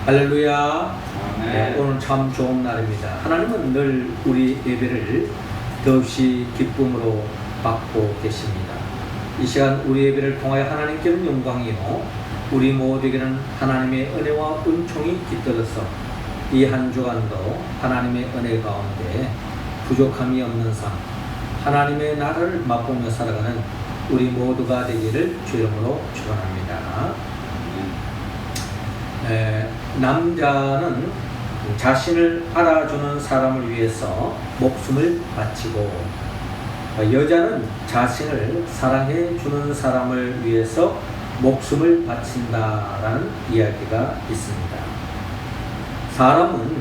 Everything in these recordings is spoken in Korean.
할렐루야. 네, 오늘 참 좋은 날입니다. 하나님은 늘 우리 예배를 더없이 기쁨으로 받고 계십니다. 이 시간 우리 예배를 통하여 하나님께는 영광이요 우리 모두에게는 하나님의 은혜와 은총이 깃들어서 이 한 주간도 하나님의 은혜 가운데 부족함이 없는 삶, 하나님의 나라를 맛보며 살아가는 우리 모두가 되기를 주 이름으로 축원합니다. 남자는 자신을 알아주는 사람을 위해서 목숨을 바치고, 여자는 자신을 사랑해주는 사람을 위해서 목숨을 바친다라는 이야기가 있습니다. 사람은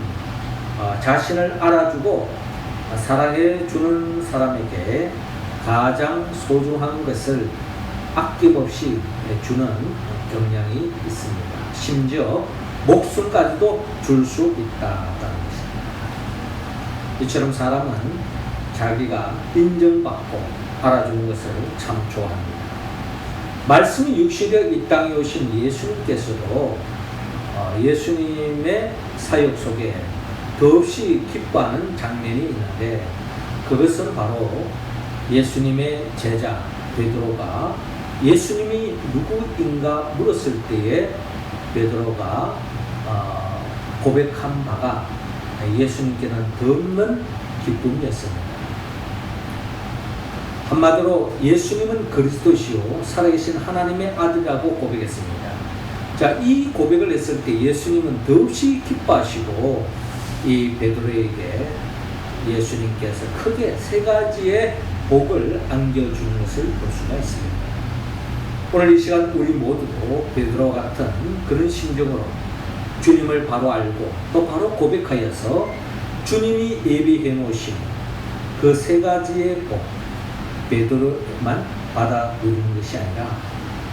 자신을 알아주고 사랑해주는 사람에게 가장 소중한 것을 아낌없이 주는 경향이 있습니다. 심지어 목숨까지도 줄 수 있다는 것입니다. 이처럼 사람은 자기가 인정받고 알아주는 것을 참 좋아합니다. 말씀이 육신되어 이 땅에 오신 예수님께서도 예수님의 사역 속에 더없이 기뻐하는 장면이 있는데, 그것은 바로 예수님의 제자 베드로가 예수님이 누구인가 물었을 때에 베드로가 고백한 바가 예수님께는 더없는 기쁨이었습니다. 한마디로 예수님은 그리스도시요 살아계신 하나님의 아들이라고 고백했습니다. 자, 이 고백을 했을 때 예수님은 더없이 기뻐하시고 이 베드로에게 예수님께서 크게 세 가지의 복을 안겨주는 것을 볼 수가 있습니다. 오늘 이 시간 우리 모두도 베드로와 같은 그런 심정으로 주님을 바로 알고 또 바로 고백하여서 주님이 예비해 놓으신 그 세 가지의 복, 베드로만 받아 누리는 것이 아니라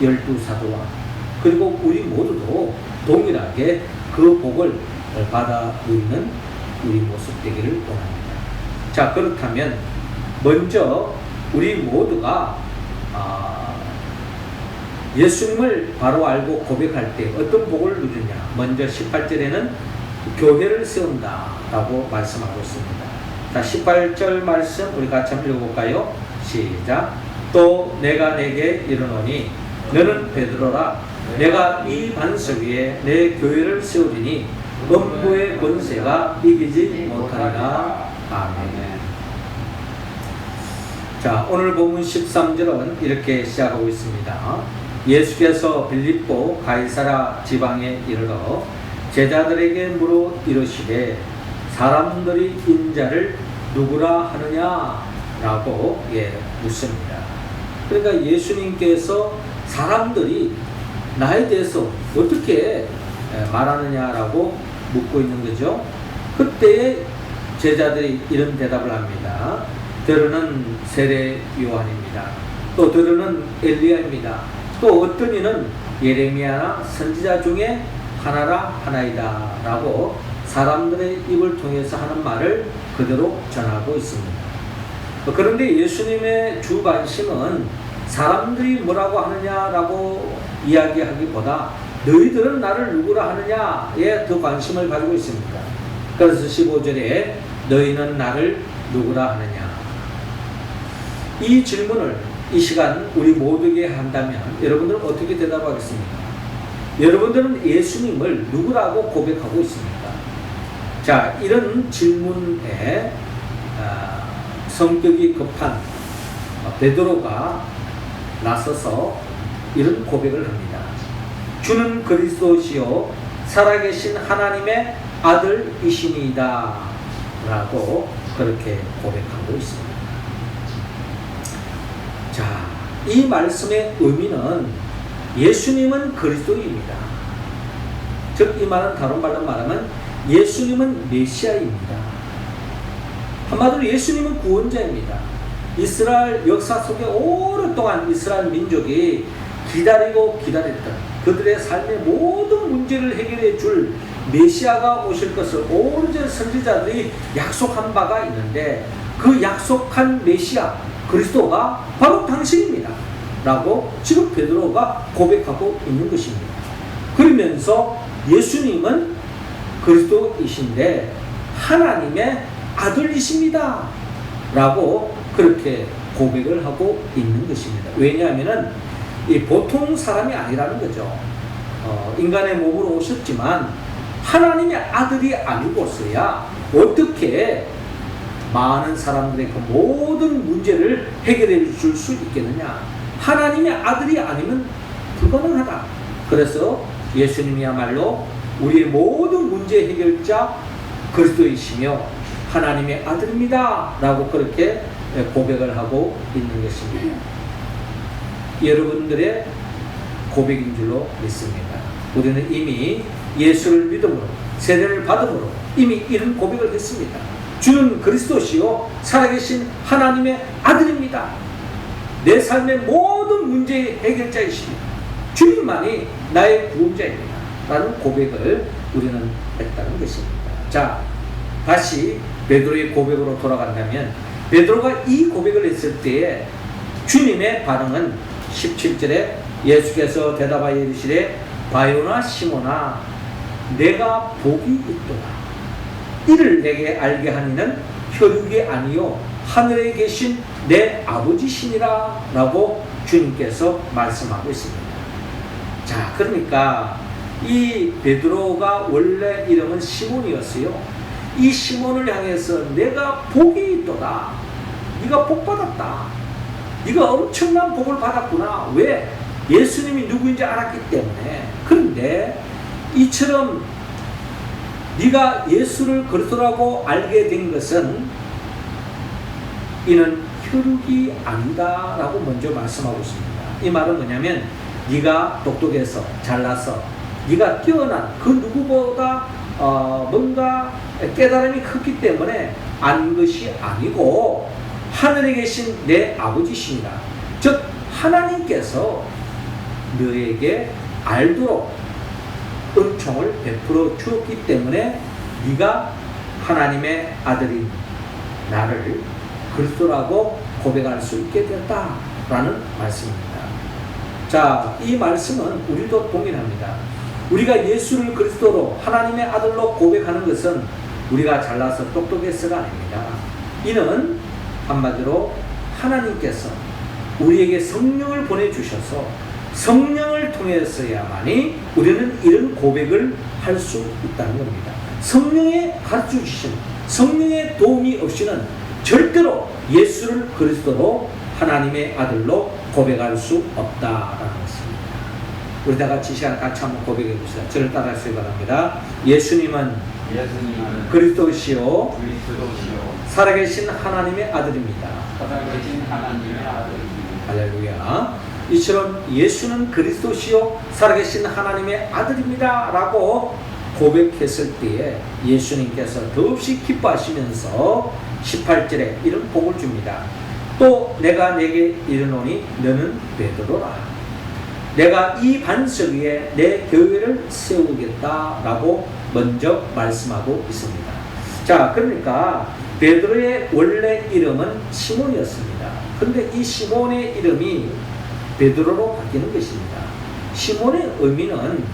12사도와 그리고 우리 모두도 동일하게 그 복을 받아 누리는 우리 모습 되기를 원합니다. 자, 그렇다면 먼저 우리 모두가 예수님을 바로 알고 고백할 때 어떤 복을 누리냐. 먼저 18절에는 교회를 세운다 라고 말씀하고 있습니다. 자, 18절 말씀 우리 같이 한번 읽어볼까요? 시작. 또 내가 내게 이르노니 너는 베드로라. 내가 이 반석 위에 내 교회를 세우리니 음부의 권세가 이기지 못하리라. 아멘. 자, 오늘 본문 13절은 이렇게 시작하고 있습니다. 예수께서 빌립보 가이사랴 지방에 이르러 제자들에게 물어 이르시되 사람들이 인자를 누구라 하느냐라고 묻습니다. 그러니까 예수님께서 사람들이 나에 대해서 어떻게 말하느냐라고 묻고 있는 거죠. 그때에 제자들이 이런 대답을 합니다. 더러는 세례 요한입니다. 또 더러는 엘리야입니다. 또 어떤 이는 예레미야나 선지자 중에 하나이다 라고 사람들의 입을 통해서 하는 말을 그대로 전하고 있습니다. 그런데 예수님의 주 관심은 사람들이 뭐라고 하느냐라고 이야기하기보다 너희들은 나를 누구라 하느냐에 더 관심을 가지고 있습니다. 그래서 15절에 너희는 나를 누구라 하느냐, 이 질문을 이 시간 우리 모두에게 한다면 여러분들은 어떻게 대답하겠습니까? 여러분들은 예수님을 누구라고 고백하고 있습니까? 자, 이런 질문에 성격이 급한 베드로가 나서서 이런 고백을 합니다. 주는 그리스도시요 살아계신 하나님의 아들이시니이다 라고 그렇게 고백하고 있습니다. 자, 이 말씀의 의미는 예수님은 그리스도입니다. 즉, 이 말은 다른 말로 말하면 예수님은 메시아입니다. 한마디로 예수님은 구원자입니다. 이스라엘 역사 속에 오랫동안 이스라엘 민족이 기다리고 기다렸던 그들의 삶의 모든 문제를 해결해 줄 메시아가 오실 것을 오래전 선지자들이 약속한 바가 있는데, 그 약속한 메시아 그리스도가 바로 당신입니다 라고 지금 베드로가 고백하고 있는 것입니다. 그러면서 예수님은 그리스도이신데 하나님의 아들이십니다 라고 그렇게 고백을 하고 있는 것입니다. 왜냐하면 이 보통 사람이 아니라는 거죠. 인간의 몸으로 오셨지만 하나님의 아들이 아니고서야 어떻게 많은 사람들의 그 모든 문제를 해결해 줄 수 있겠느냐. 하나님의 아들이 아니면 불가능하다. 그래서 예수님이야말로 우리의 모든 문제 해결자 그리스도이시며 하나님의 아들입니다 라고 그렇게 고백을 하고 있는 것입니다. 여러분들의 고백인 줄로 믿습니다. 우리는 이미 예수를 믿음으로 세례를 받음으로 이미 이런 고백을 했습니다. 주는 그리스도시요 살아계신 하나님의 아들입니다. 내 삶의 모든 문제의 해결자이십니다. 주님만이 나의 구원자입니다 라는 고백을 우리는 했다는 것입니다. 자, 다시 베드로의 고백으로 돌아간다면 베드로가 이 고백을 했을 때에 주님의 반응은 17절에 예수께서 대답하여 이르시되 바요나 시몬아 내가 복이 있도다. 이를 내게 알게 하니는 혈육이 아니요 하늘에 계신 내 아버지시니라 라고 주님께서 말씀하고 있습니다. 자, 그러니까 이 베드로가 원래 이름은 시몬이었어요. 이 시몬을 향해서 내가 복이 있도다. 네가 복 받았다. 네가 엄청난 복을 받았구나. 왜? 예수님이 누구인지 알았기 때문에. 그런데 이처럼 네가 예수를 그리스도라고 알게 된 것은 이는 혈육이 아니다 라고 먼저 말씀하고 있습니다. 이 말은 뭐냐면 네가 똑똑해서 잘나서 네가 뛰어난 그 누구보다 뭔가 깨달음이 컸기 때문에 안 것이 아니고 하늘에 계신 내 아버지시니라. 즉 하나님께서 너에게 알도록 은총을 베풀어 주었기 때문에 네가 하나님의 아들인 나를 그리스도라고 고백할 수 있게 되었다라는 말씀입니다. 자, 이 말씀은 우리도 동일합니다. 우리가 예수를 그리스도로 하나님의 아들로 고백하는 것은 우리가 잘나서 똑똑해서가 아닙니다. 이는 한마디로 하나님께서 우리에게 성령을 보내주셔서 성령을 통해서야만이 우리는 이런 고백을 할 수 있다는 겁니다. 성령의 가르쳐 주심, 성령의 도움이 없이는 절대로 예수를 그리스도로 하나님의 아들로 고백할 수 없다라는 것입니다. 우리 다 같이 시간 같이 한번 고백해 봅시다. 저를 따라하시기 바랍니다. 예수님은 그리스도시요 살아계신 하나님의 아들입니다. 할렐루야. 이처럼 예수는 그리스도시요 살아계신 하나님의 아들입니다 라고 고백했을 때에 예수님께서 더없이 기뻐하시면서 18절에 이런 복을 줍니다. 또 내가 내게 이르노니 너는 베드로라. 내가 이 반석 위에 내 교회를 세우겠다 라고 먼저 말씀하고 있습니다. 자, 그러니까 베드로의 원래 이름은 시몬이었습니다. 그런데 이 시몬의 이름이 베드로로 바뀌는 것입니다. 시몬의 의미는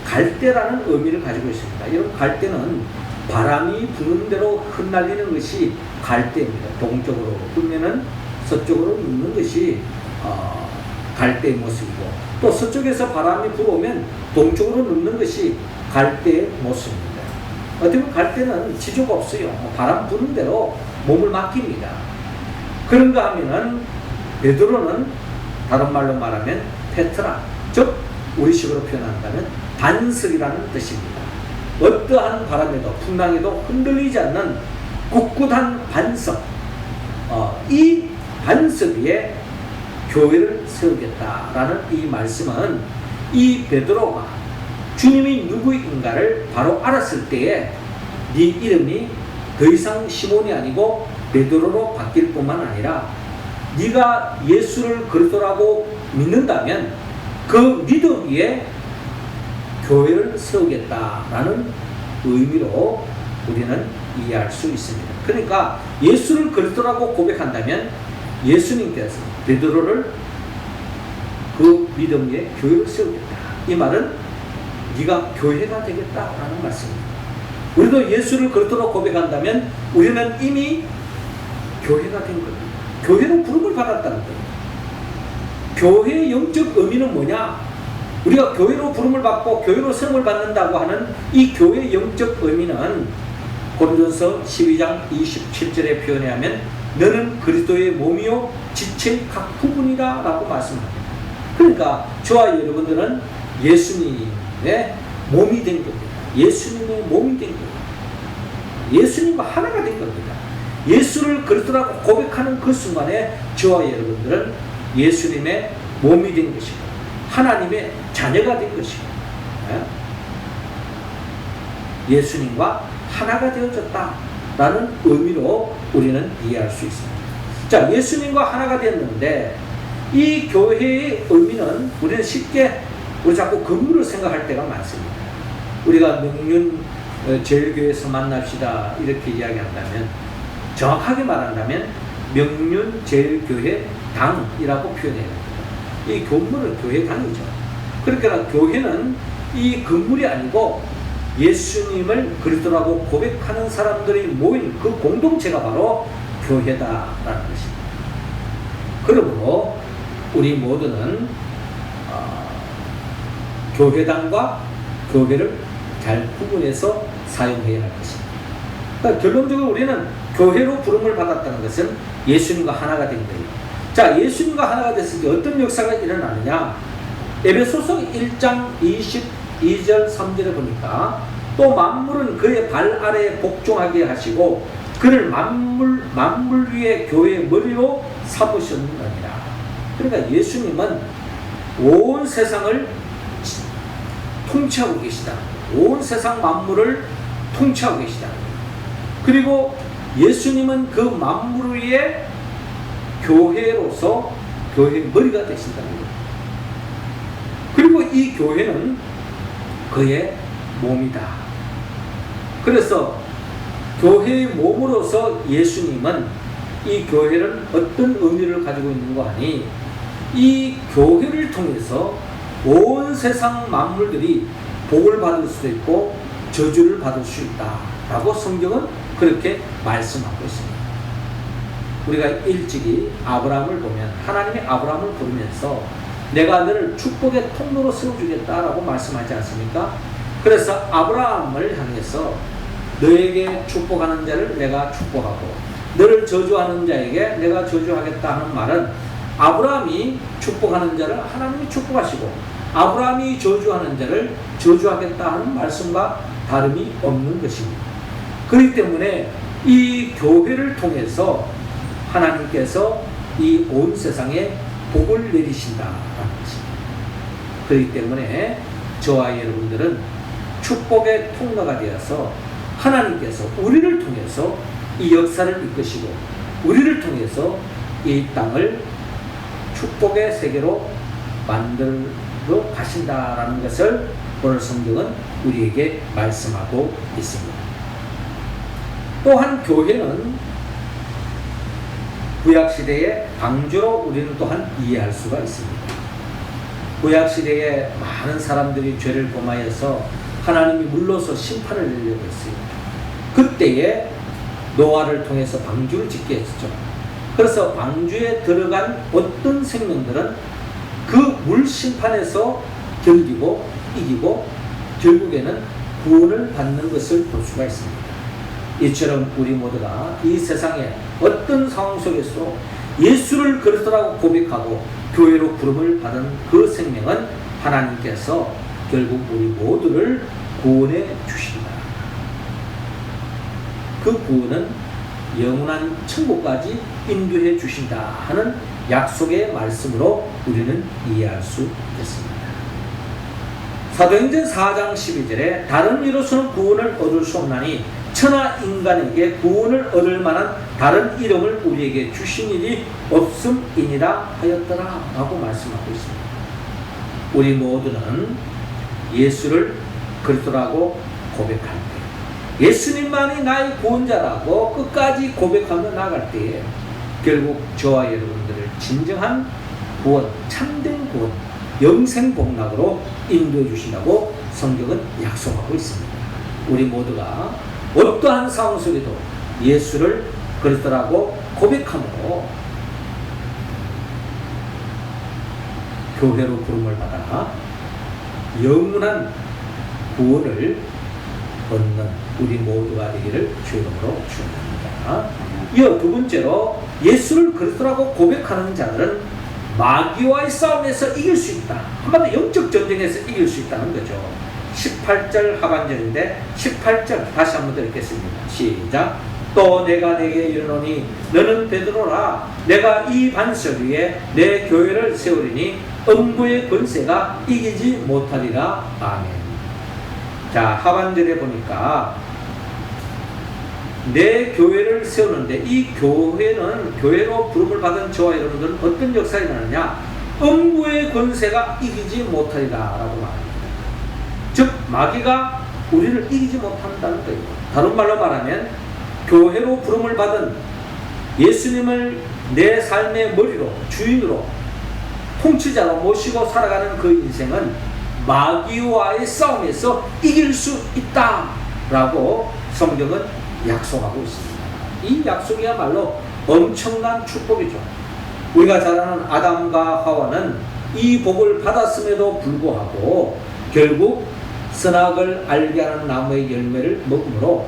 갈대라는 의미를 가지고 있습니다. 여러분, 갈대는 바람이 부는 대로 흩날리는 것이 갈대입니다. 동쪽으로 불면은 서쪽으로 눕는 것이 갈대의 모습이고, 또 서쪽에서 바람이 불어오면 동쪽으로 눕는 것이 갈대의 모습입니다. 어떻게 보면 갈대는 지조가 없어요. 바람 부는 대로 몸을 맡깁니다. 그런가 하면은 베드로는 다른 말로 말하면 페트라, 즉 우리식으로 표현한다면 반석이라는 뜻입니다. 어떠한 바람에도 풍랑에도 흔들리지 않는 굳굳한 반석, 이 반석 위에 교회를 세우겠다라는 이 말씀은 이 베드로가 주님이 누구인가를 바로 알았을 때에 네 이름이 더 이상 시몬이 아니고 베드로로 바뀔 뿐만 아니라 네가 예수를 그리스도라고 믿는다면 그 믿음 위에 교회를 세우겠다라는 의미로 우리는 이해할 수 있습니다. 그러니까 예수를 그리스도라고 고백한다면 예수님께서 베드로를 그 믿음 위에 교회를 세우겠다. 이 말은 네가 교회가 되겠다라는 말씀입니다. 우리도 예수를 그리스도로 고백한다면 우리는 이미 교회가 된 겁니다. 교회로 부름을 받았다는 겁니다. 교회의 영적 의미는 뭐냐? 우리가 교회로 부름을 받고 교회로 세움을 받는다고 하는 이 교회의 영적 의미는 고린도전서 12장 27절에 표현해 하면 너는 그리스도의 몸이요 지체의 각 부분이다 라고 말씀합니다. 그러니까 저와 여러분들은 예수님의 몸이 된 겁니다. 예수님의 몸이 된 겁니다. 예수님과 하나가 된 겁니다. 예수를 그리스도라고 고백하는 그 순간에 저와 여러분들은 예수님의 몸이 된 것이고 하나님의 자녀가 된 것이고 예수님과 하나가 되어졌다라는 의미로 우리는 이해할 수 있습니다. 자, 예수님과 하나가 되었는데 이 교회의 의미는 우리는 쉽게 우리 자꾸 건물을 생각할 때가 많습니다. 우리가 명륜 제일교회에서 만납시다 이렇게 이야기한다면 정확하게 말한다면 명륜 제일교회 당이라고 표현해야 됩니다. 이 건물은 교회 당이죠. 그러니까 교회는 이 건물이 아니고 예수님을 그리스도라고 고백하는 사람들이 모인 그 공동체가 바로 교회다라는 것입니다. 그러므로 우리 모두는 교회당과 교회를 잘 구분해서 사용해야 할 것입니다. 그러니까 결론적으로 우리는 교회로 부름을 받았다는 것은 예수님과 하나가 된 거예요. 자, 예수님과 하나가 됐을 때 어떤 역사가 일어나느냐? 에베소서 1장 22절 3절에 보니까 또 만물은 그의 발 아래에 복종하게 하시고 그를 만물 위에 교회의 머리로 삼으셨느니라. 그러니까 예수님은 온 세상을 통치하고 계시다. 온 세상 만물을 통치하고 계시다. 그리고 예수님은 그 만물 위에 교회로서 교회의 머리가 되신다는 거예요. 그리고 이 교회는 그의 몸이다. 그래서 교회의 몸으로서 예수님은 이 교회는 어떤 의미를 가지고 있는 거 아니? 이 교회를 통해서 온 세상 만물들이 복을 받을 수도 있고 저주를 받을 수 있다라고 성경은 그렇게 말씀하고 있습니다. 우리가 일찍이 아브라함을 보면 하나님이 아브라함을 부르면서 내가 너를 축복의 통로로 세워주겠다라고 말씀하지 않습니까? 그래서 아브라함을 향해서 너에게 축복하는 자를 내가 축복하고 너를 저주하는 자에게 내가 저주하겠다 하는 말은 아브라함이 축복하는 자를 하나님이 축복하시고 아브라함이 저주하는 자를 저주하겠다 하는 말씀과 다름이 없는 것입니다. 그렇기 때문에 이 교회를 통해서 하나님께서 이 온 세상에 복을 내리신다라는 것입니다. 그렇기 때문에 저와 여러분들은 축복의 통로가 되어서 하나님께서 우리를 통해서 이 역사를 이끄시고 우리를 통해서 이 땅을 축복의 세계로 만들어 가신다라는 것을 오늘 성경은 우리에게 말씀하고 있습니다. 또한 교회는 구약시대의 방주로 우리는 또한 이해할 수가 있습니다. 구약시대에 많은 사람들이 죄를 범하여서 하나님이 물러서 심판을 내리려고 했어요. 그때에 노아를 통해서 방주를 짓게 했죠. 그래서 방주에 들어간 어떤 생명들은 그 물 심판에서 견디고 이기고 결국에는 구원을 받는 것을 볼 수가 있습니다. 이처럼 우리 모두가 이 세상에 어떤 상황 속에서 예수를 그리스도라고 고백하고 교회로 부름을 받은 그 생명은 하나님께서 결국 우리 모두를 구원해 주신다. 그 구원은 영원한 천국까지 인도해 주신다 하는 약속의 말씀으로 우리는 이해할 수 있겠습니다. 사도행전 4장 12절에 다른 이로서는 구원을 얻을 수 없나니 천하 인간에게 구원을 얻을 만한 다른 이름을 우리에게 주신 일이 없음이니라 하였더라 라고 말씀하고 있습니다. 우리 모두는 예수를 그리스도라고 고백할 때 예수님만이 나의 구원자라고 끝까지 고백하며 나갈 때에 결국 저와 여러분들을 진정한 구원, 참된 구원, 영생 복락으로 인도해 주신다고 성경은 약속하고 있습니다. 우리 모두가 어떠한 상황 속에도 예수를 그리스도라고 고백함으로 교회로 부름을 받아 영원한 구원을 얻는 우리 모두가 되기를 주 이름으로 축원합니다. 이어 두 번째로 예수를 그리스도라고 고백하는 자들은 마귀와의 싸움에서 이길 수 있다. 한마디로 영적 전쟁에서 이길 수 있다는 거죠. 18절 하반절인데 18절 다시 한번 읽겠습니다. 시작. 또 내가 내게 이르노니 너는 베드로라. 내가 이 반석 위에 내 교회를 세우리니 음부의 권세가 이기지 못하리라. 아멘. 자, 하반절에 보니까 내 교회를 세우는데 이 교회는 교회로 부름을 받은 저와 여러분들은 어떤 역사가 일어나느냐? 음부의 권세가 이기지 못하리라 라고 말합니다. 즉 마귀가 우리를 이기지 못한다는 거예요. 다른 말로 말하면 교회로 부름을 받은 예수님을 내 삶의 머리로 주인으로 통치자로 모시고 살아가는 그 인생은 마귀와의 싸움에서 이길 수 있다라고 성경은 약속하고 있습니다. 이 약속이야말로 엄청난 축복이죠. 우리가 잘 아는 아담과 하와는 이 복을 받았음에도 불구하고 결국 선악을 알게 하는 나무의 열매를 먹음으로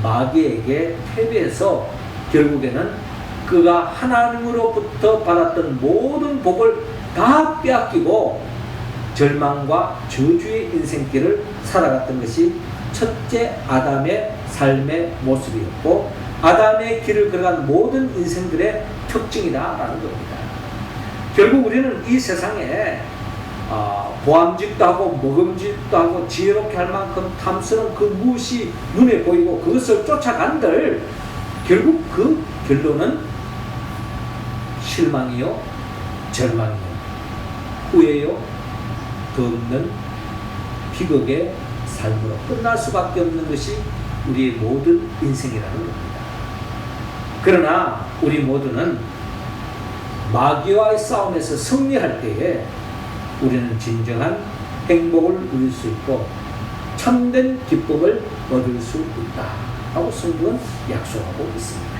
마귀에게 패배해서 결국에는 그가 하나님으로부터 받았던 모든 복을 다 빼앗기고 절망과 저주의 인생길을 살아갔던 것이 첫째 아담의 삶의 모습이었고 아담의 길을 걸어간 모든 인생들의 특징이다라는 겁니다. 결국 우리는 이 세상에 보암직도 하고 먹음직도 하고 지혜롭게 할 만큼 탐스러운 그 무엇이 눈에 보이고 그것을 쫓아간들 결국 그 결론은 실망이요 절망이요 후회요 그 없는 비극의 삶으로 끝날 수밖에 없는 것이 우리의 모든 인생이라는 겁니다. 그러나 우리 모두는 마귀와의 싸움에서 승리할 때에 우리는 진정한 행복을 누릴 수 있고 참된 기쁨을 얻을 수 있다라고 성경은 약속하고 있습니다.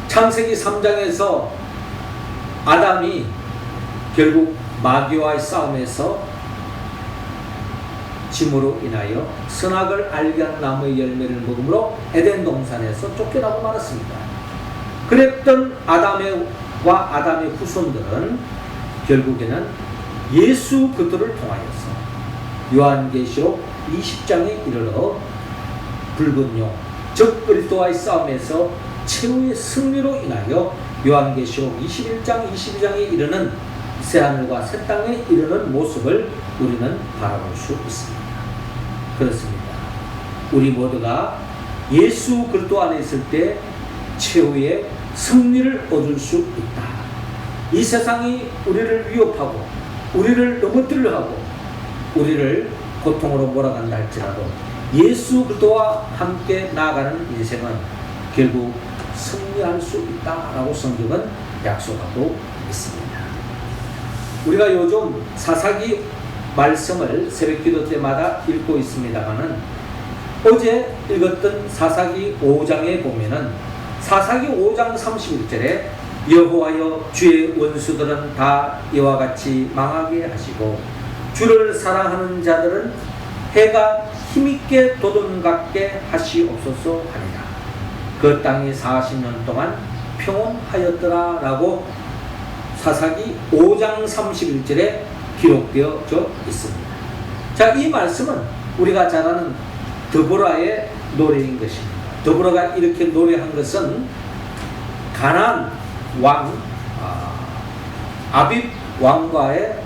창세기 3장에서 아담이 결국 마귀와의 싸움에서 짐으로 인하여 선악을 알게 한 나무의 열매를 먹음으로 에덴 동산에서 쫓겨나고 말았습니다. 그랬던 아담과 아담의 후손들은 결국에는 예수 그리스도를 통하여서 요한계시록 20장에 이르러 붉은 용, 즉 그리스도와의 싸움에서 최후의 승리로 인하여 요한계시록 21장, 22장에 이르는 새하늘과 새 땅에 이르는 모습을 우리는 바라볼 수 있습니다. 그렇습니다. 우리 모두가 예수 그리스도 안에 있을 때 최후의 승리를 얻을 수 있다. 이 세상이 우리를 위협하고 우리를 넘어뜨리려 하고 우리를 고통으로 몰아간다 할지라도 예수 그리스도와 함께 나아가는 인생은 결국 승리할 수 있다라고 성경은 약속하고 있습니다. 우리가 요즘 사사기 말씀을 새벽기도 때마다 읽고 있습니다만은 어제 읽었던 사사기 5장에 보면은 사사기 5장 31절에 여호와여 주의 원수들은 다 이와 같이 망하게 하시고 주를 사랑하는 자들은 해가 힘있게 돋음같게 하시옵소서 하니라. 그 땅이 40년 동안 평온하였더라 라고 사사기 5장 31절에 기록되어져 있습니다. 자, 이 말씀은 우리가 잘 아는 드보라의 노래인 것입니다. 드보라가 이렇게 노래한 것은 가나안 왕 아빕 왕과의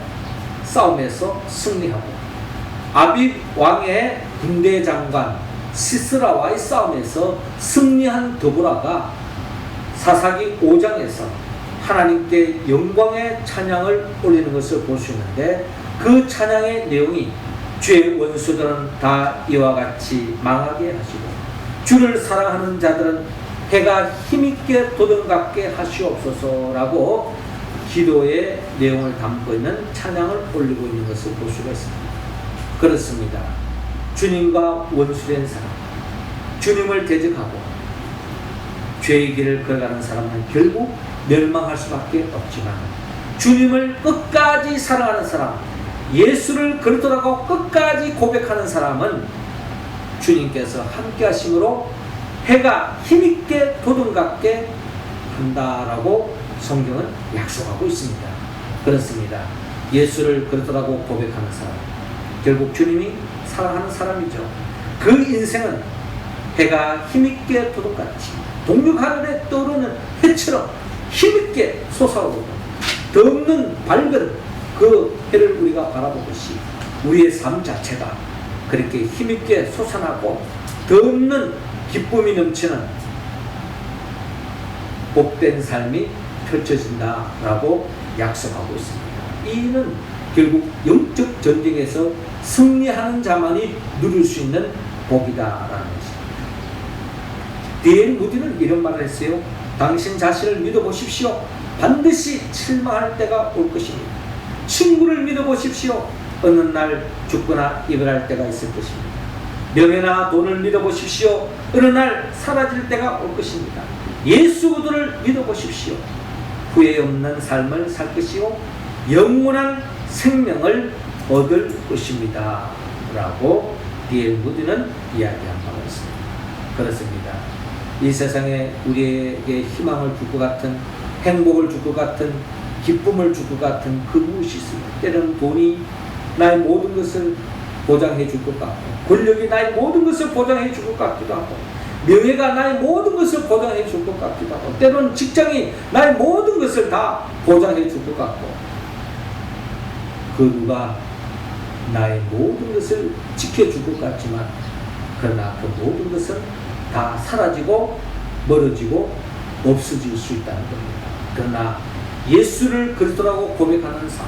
싸움에서 승리하고 아빕 왕의 군대 장관 시스라와의 싸움에서 승리한 드보라가 사사기 5장에서 하나님께 영광의 찬양을 올리는 것을 볼 수 있는데 그 찬양의 내용이 주의 원수들은 다 이와 같이 망하게 하시고 주를 사랑하는 자들은 해가 힘있게 돋음같게 하시옵소서라고 기도의 내용을 담고 있는 찬양을 올리고 있는 것을 볼 수가 있습니다. 그렇습니다. 주님과 원수된 사람, 주님을 대적하고 죄의 길을 걸어가는 사람은 결국 멸망할 수밖에 없지만, 주님을 끝까지 사랑하는 사람, 예수를 그리스도라고 끝까지 고백하는 사람은 주님께서 함께 하심으로 해가 힘있게 돋음같게 한다라고 성경은 약속하고 있습니다. 그렇습니다. 예수를 그리스도라고 고백하는 사람, 결국 주님이 사랑하는 사람이죠. 그 인생은 해가 힘있게 돋음같이 동륙하늘에 떠오르는 해처럼 힘있게 솟아오르고, 덮는 밝은 그 해를 우리가 바라보듯이 우리의 삶 자체가 그렇게 힘있게 솟아나고 덮는 기쁨이 넘치는 복된 삶이 펼쳐진다라고 약속하고 있습니다. 이는 결국 영적 전쟁에서 승리하는 자만이 누릴 수 있는 복이다라는 것입니다. D.L. 무디는 이런 말을 했어요. 당신 자신을 믿어보십시오. 반드시 실망할 때가 올 것입니다. 친구를 믿어보십시오. 어느 날 죽거나 이별할 때가 있을 것입니다. 명예나 돈을 믿어보십시오. 어느 날 사라질 때가 올 것입니다. 예수 그리스도를 믿어보십시오. 후회 없는 삶을 살 것이요 영원한 생명을 얻을 것입니다. 라고 D.L. 무디는 이야기한 바가 있습니다. 그렇습니다. 이 세상에 우리에게 희망을 줄 것 같은, 행복을 줄 것 같은, 기쁨을 줄 것 같은 그 무엇이 있습니까? 때로는 돈이 나의 모든 것을 보장해 줄 것 같고, 권력이 나의 모든 것을 보장해 줄 것 같기도 하고, 명예가 나의 모든 것을 보장해 줄 것 같기도 하고, 때로는 직장이 나의 모든 것을 다 보장해 줄 것 같고, 그 누가 나의 모든 것을 지켜줄 것 같지만, 그러나 그 모든 것은 다 사라지고 멀어지고 없어질 수 있다는 겁니다. 그러나 예수를 그리스도라고 고백하는 삶,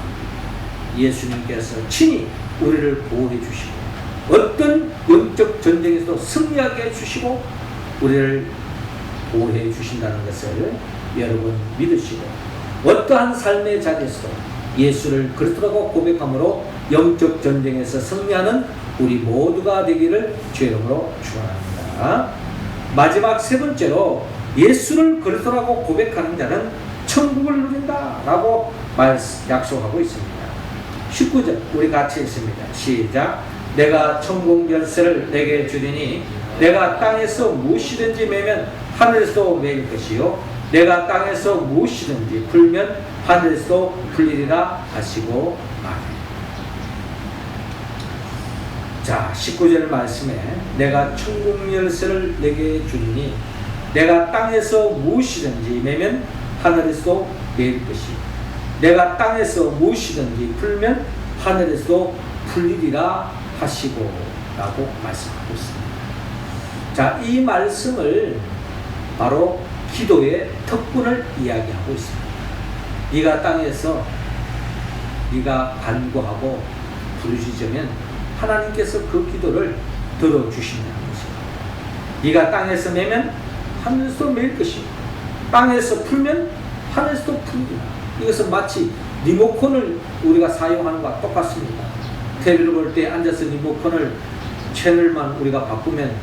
예수님께서 친히 우리를 보호해 주시고, 어떤 영적 전쟁에서도 승리하게 해주시고 우리를 보호해 주신다는 것을 여러분 믿으시고, 어떠한 삶의 자리에서도 예수를 그리스도라고 고백함으로 영적 전쟁에서 승리하는 우리 모두가 되기를 주의 이름으로 축원합니다. 마지막 세 번째로, 예수를 그리스도라고 고백하는 자는 천국을 누린다라고 약속하고 있습니다. 19절 우리 같이 읽습니다. 시작. 내가 천국 열쇠를 내게 주리니 내가 땅에서 무엇이든지 매면 하늘에서도 매일 것이요 내가 땅에서 무엇이든지 풀면 하늘에서도 풀리리라 하시고 말이에요. 자, 19절 말씀에 내가 천국 열쇠를 내게 주리니 내가 땅에서 무엇이든지 매면 하늘에서도 매일 것이요 내가 땅에서 무엇이든지 풀면 하늘에서도 풀리리라 하시고 라고 말씀하고 있습니다. 자, 이 말씀을 바로 기도의 특권을 이야기하고 있습니다. 네가 땅에서 네가 간구하고 부르짖으면 하나님께서 그 기도를 들어주신다는 것입니다. 네가 땅에서 매면 하늘에서 매일 것이고 땅에서 풀면 하늘에서도 풀리라. 이것은 마치 리모컨을 우리가 사용하는 것과 똑같습니다. TV를 볼 때 앉아서 리모컨을 채널만 우리가 바꾸면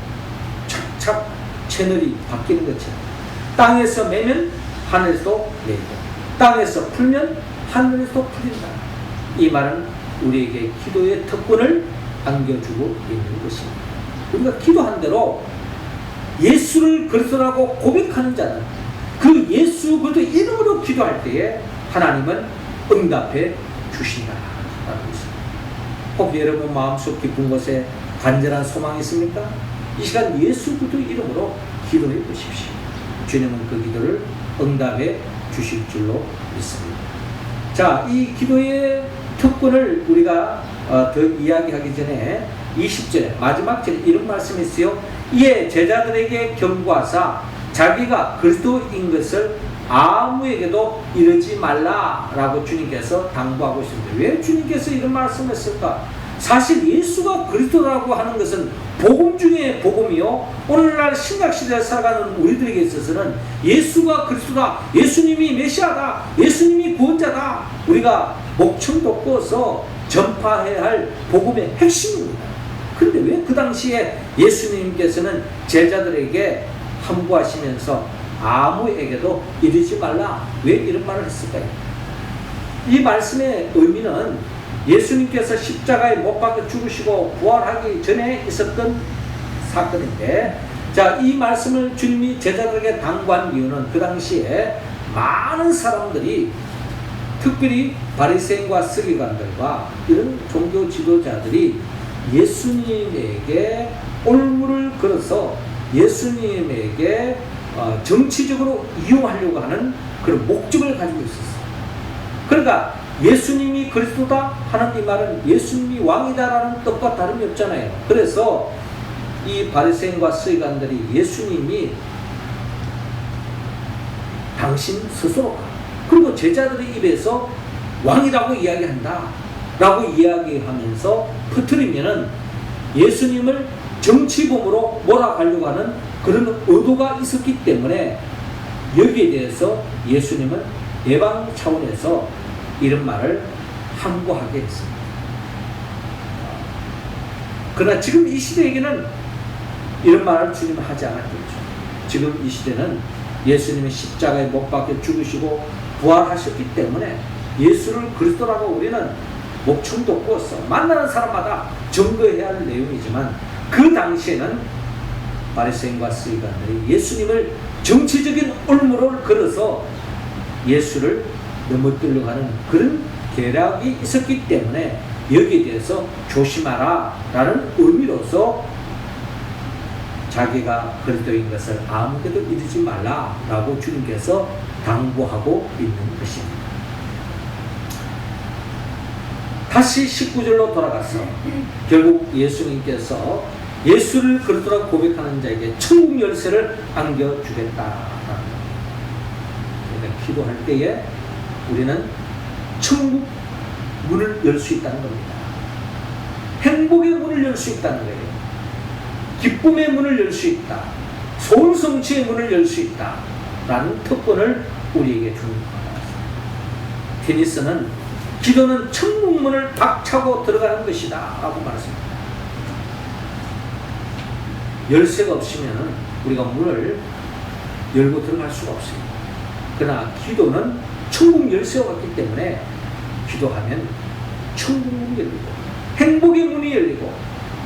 착착 채널이 바뀌는 것처럼 땅에서 매면 하늘에서도 매고 땅에서 풀면 하늘에서도 풀린다. 이 말은 우리에게 기도의 특권을 안겨주고 있는 것입니다. 우리가 기도한 대로 예수를 그리스도라고 고백하는 자는 그 예수 그리스도 이름으로 기도할 때에 하나님은 응답해 주신다라고 있습니다. 혹 여러분 마음속 깊은 곳에 간절한 소망이 있습니까? 이 시간 예수 그리스도 이름으로 기도해 보십시오. 주님은 그 기도를 응답해 주실 줄로 믿습니다. 자, 이 기도의 특권을 우리가 더 이야기하기 전에 20절에 마지막 절에 이런 말씀이 있어요. 이에 제자들에게 경고하사 자기가 그리스도인 것을 아무에게도 이르지 말라라고 주님께서 당부하고 있습니다. 왜 주님께서 이런 말씀을 했을까? 사실 예수가 그리스도라고 하는 것은 복음 중에 복음이요, 오늘날 신약시대에 살아가는 우리들에게 있어서는 예수가 그리스도다, 예수님이 메시아다, 예수님이 구원자다, 우리가 목청도 꺼서 전파해야 할 복음의 핵심입니다. 그런데 왜 그 당시에 예수님께서는 제자들에게 함구하시면서 아무에게도 이르지 말라, 왜 이런 말을 했을까요? 이 말씀의 의미는 예수님께서 십자가에 못 박혀 죽으시고 부활하기 전에 있었던 사건인데, 자, 이 말씀을 주님이 제자들에게 당부한 이유는 그 당시에 많은 사람들이, 특별히 바리새인과 서기관들과 이런 종교 지도자들이 예수님에게 올무를 걸어서 예수님에게 정치적으로 이용하려고 하는 그런 목적을 가지고 있었어요. 그러니까 예수님이 그리스도다 하는 이 말은 예수님이 왕이다라는 뜻과 다름이 없잖아요. 그래서 이 바리새인과 서기관들이 예수님이 당신 스스로가, 그리고 제자들의 입에서 왕이라고 이야기한다 라고 이야기하면서 퍼뜨리면은 예수님을 정치범으로 몰아가려고 하는 그런 의도가 있었기 때문에 여기에 대해서 예수님은 예방 차원에서 이런 말을 함구하게 했습니다. 그러나 지금 이 시대에게는 이런 말을 주님은 하지 않았겠죠. 지금 이 시대는 예수님이 십자가에 못 박혀 죽으시고 부활하셨기 때문에 예수를 그리스도라고 우리는 목청도 꾸어서 만나는 사람마다 증거해야 할 내용이지만, 그 당시에는 바리새인과 서기관들이 예수님을 정치적인 올무를 걸어서 예수를 넘어뜨려고 하는 그런 계략이 있었기 때문에 여기에 대해서 조심하라 라는 의미로서 자기가 그리스도인 것을 아무데도 이르지 말라 라고 주님께서 당부하고 있는 것입니다. 다시 19절로 돌아가서 결국 예수님께서 예수를 그리스도라고 고백하는 자에게 천국 열쇠를 안겨주겠다. 그러니까 기도할 때에 우리는 천국 문을 열 수 있다는 겁니다. 행복의 문을 열 수 있다는 거예요. 기쁨의 문을 열 수 있다. 소원 성취의 문을 열 수 있다. 라는 특권을 우리에게 주는 겁니다. 테니스는 기도는 천국문을 박차고 들어가는 것이다 라고 말했습니다. 열쇠가 없으면 우리가 문을 열고 들어갈 수가 없습니다. 그러나 기도는 천국 열쇠가 있기 때문에 기도하면 천국 문이 열리고 행복의 문이 열리고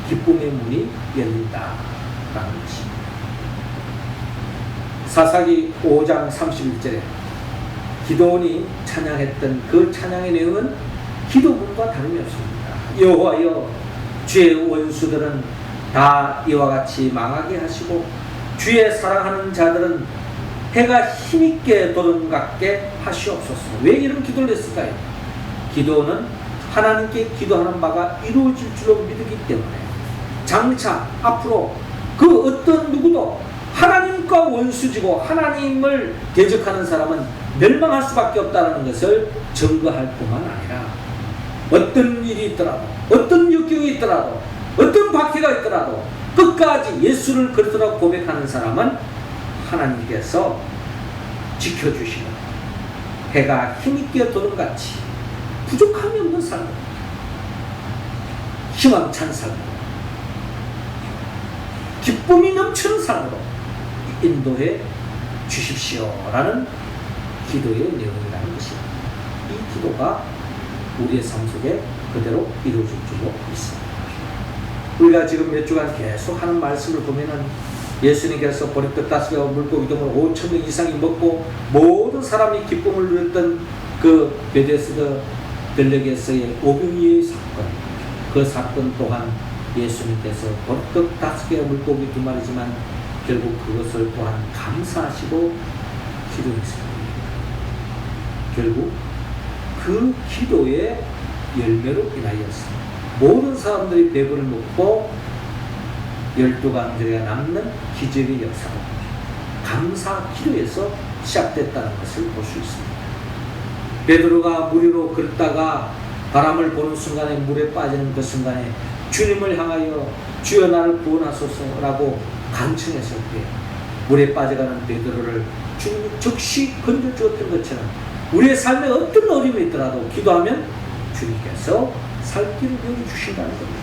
기쁨의 문이 열린다라는 것입니다. 사사기 5장 31절에 기도원이 찬양했던 그 찬양의 내용은 기도문과 다름이 없습니다. 여호와여, 주의 원수들은 다 이와 같이 망하게 하시고 주의 사랑하는 자들은 해가 힘있게 도름같게 하시옵소서. 왜 이런 기도를 했을까요? 기도는 하나님께 기도하는 바가 이루어질 줄로 믿기 때문에 장차 앞으로 그 어떤 누구도 하나님과 원수지고 하나님을 대적하는 사람은 멸망할 수밖에 없다는 것을 증거할 뿐만 아니라 어떤 일이 있더라도, 어떤 역경이 있더라도, 어떤 박해가 있더라도 끝까지 예수를 그리스도라고 고백하는 사람은 하나님께서 지켜주시고 해가 힘있게 도는같이 부족함이 없는 삶, 희망찬 삶으로, 기쁨이 넘치는 삶으로 인도해 주십시오라는 기도의 내용이라는 것입니다. 이 기도가 우리의 삶 속에 그대로 이루어질 줄로 있습니다. 우리가 지금 몇 주간 계속 하는 말씀을 보면은 예수님께서 보리떡 5개와 물고기 등을 5,000명 이상이 먹고 모든 사람이 기쁨을 누렸던 그 베데스다 들녘에서의 오병이의 사건, 그 사건 또한 예수님께서 보리떡 5개와 물고기 2마리지만 결국 그것을 또한 감사하시고 기도했습니다. 결국 그 기도의 열매로 인하여서 모든 사람들이 배불을 먹고 12가운데가 남는 기적의 역사가 감사 기도에서 시작됐다는 것을 볼 수 있습니다. 베드로가 물 위로 걷다가 바람을 보는 순간에 물에 빠지는 그 순간에 주님을 향하여 주여 나를 구원하소서라고 간청했을 때 물에 빠져가는 베드로를 주님이 즉시 건져주었던 것처럼 우리의 삶에 어떤 어려움이 있더라도 기도하면 주님께서 살 길을 열어주신다는 겁니다.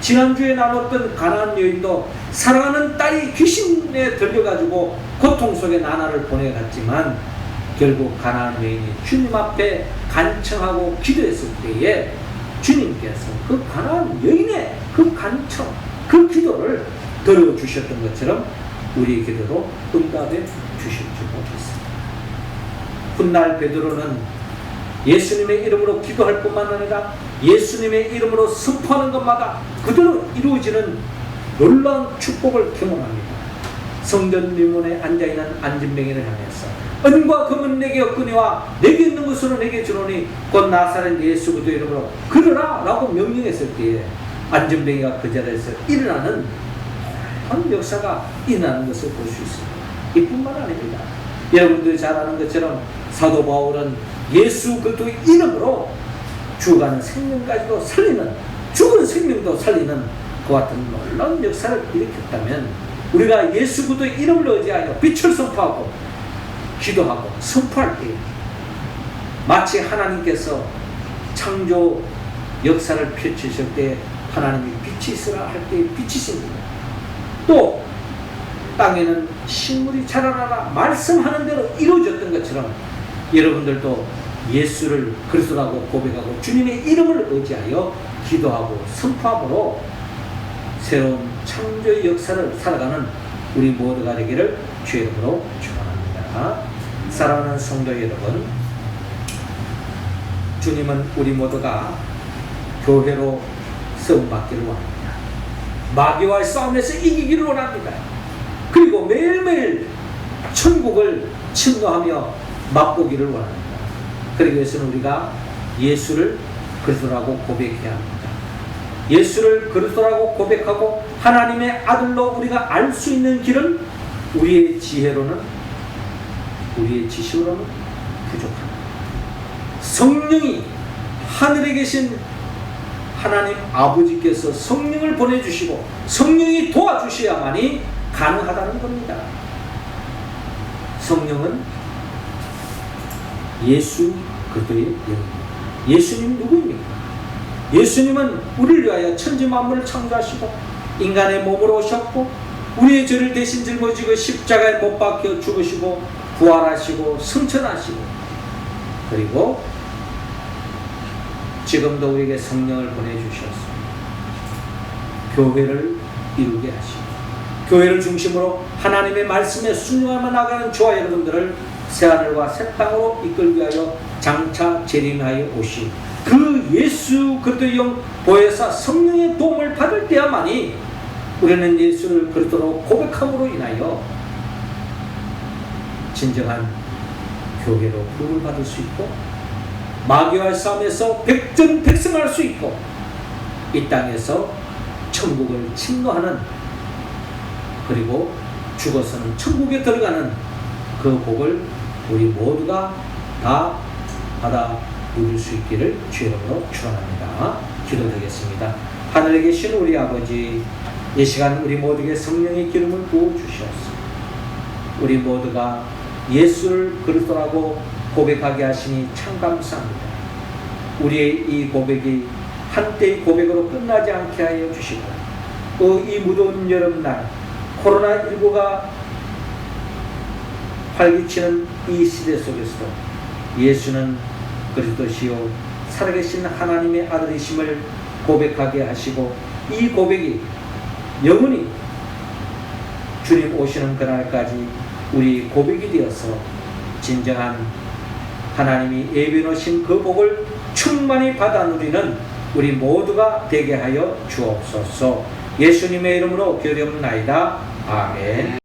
지난주에 나눴던 가나안 여인도 사랑하는 딸이 귀신에 들려가지고 고통 속에 나날을 보내갔지만 결국 가나안 여인이 주님 앞에 간청하고 기도했을 때에 주님께서 그 가나안 여인의 그 간청, 그 기도를 들어주셨던 것처럼 우리의 기도로 응답해 주실 줄 믿습니다. 훗날 베드로는 예수님의 이름으로 기도할 뿐만 아니라 예수님의 이름으로 선포하는 것마다 그대로 이루어지는 놀라운 축복을 경험합니다. 성전 뒷문에 앉아있는 안진뱅이를 향해서 은과 금은 내게 없거니와 내게 있는 것으로 내게 주노니 곧 나사렛 예수 그리스도의 이름으로 그러라 라고 명령했을 때에 안진뱅이가 그 자리에서 일어나는 한 역사가 일어나는 것을 볼 수 있습니다. 이뿐만 아닙니다. 여러분들이 잘 아는 것처럼 사도 바울은 예수 그리스도의 이름으로 죽어가는 생명까지도 살리는, 죽은 생명도 살리는 그 같은 놀라운 역사를 일으켰다면 우리가 예수 그리스도의 이름을 의지하여 빛을 선포하고 기도하고 선포할 때 마치 하나님께서 창조 역사를 펼치실 때 하나님이 빛이 있으라 할 때 빛이십니다. 또 땅에는 식물이 자라나라 말씀하는 대로 이루어졌던 것처럼 여러분들도 예수를 그리스도라고 고백하고 주님의 이름을 의지하여 기도하고 선포함으로 새로운 창조의 역사를 살아가는 우리 모두가 되기를 주의 이름으로 축원합니다. 사랑하는 성도 여러분, 주님은 우리 모두가 교회로 쓰임받기를 원합니다. 마귀와의 싸움에서 이기기를 원합니다. 그리고 매일매일 천국을 침노하며 맛보기를 원합니다. 그러기 위해서는 우리가 예수를 그리스도라고 고백해야 합니다. 예수를 그리스도라고 고백하고 하나님의 아들로 우리가 알 수 있는 길은 우리의 지혜로는, 우리의 지식으로는 부족합니다. 성령이, 하늘에 계신 하나님 아버지께서 성령을 보내주시고 성령이 도와주셔야만이 가능하다는 겁니다. 성령은 예수 그리스도의 영입니다. 예수님 누구입니까? 예수님은 우리를 위하여 천지 만물을 창조하시고 인간의 몸으로 오셨고 우리의 죄를 대신 짊어지고 십자가에 못 박혀 죽으시고 부활하시고 승천하시고 그리고 지금도 우리에게 성령을 보내주셔서 교회를 이루게 하시고 교회를 중심으로 하나님의 말씀에 순종하며 나가는 저와 여러분들을 새하늘과 새 땅으로 이끌기 위하여 장차 재림하여 오신 그 예수 그리스도의 영 보혜사 성령의 도움을 받을 때야만이 우리는 예수를 그리스도로 고백함으로 인하여 진정한 교회로 부름을 받을 수 있고 마귀와의 싸움에서 백전백승할 수 있고 이 땅에서 천국을 침노하는 그리고 죽어서는 천국에 들어가는 그 복을 우리 모두가 다 받아 누릴 수 있기를 주의 이름으로 축원합니다. 기도드리겠습니다. 하늘에 계신 우리 아버지, 이 시간 우리 모두에게 성령의 기름을 부어주시옵소서. 우리 모두가 예수를 그리스도라고 고백하게 하시니 참 감사합니다. 우리의 이 고백이 한때의 고백으로 끝나지 않게 하여 주시고 이 무더운 여름날 코로나19가 활기치는 이 시대 속에서도 예수는 그리스도시요 살아계신 하나님의 아들이심을 고백하게 하시고 이 고백이 영원히 주님 오시는 그날까지 우리 고백이 되어서 진정한 하나님이 예비놓으신 그 복을 충만히 받아 누리는 우리 모두가 되게 하여 주옵소서. 예수님의 이름으로 기도하옵나이다. 아멘.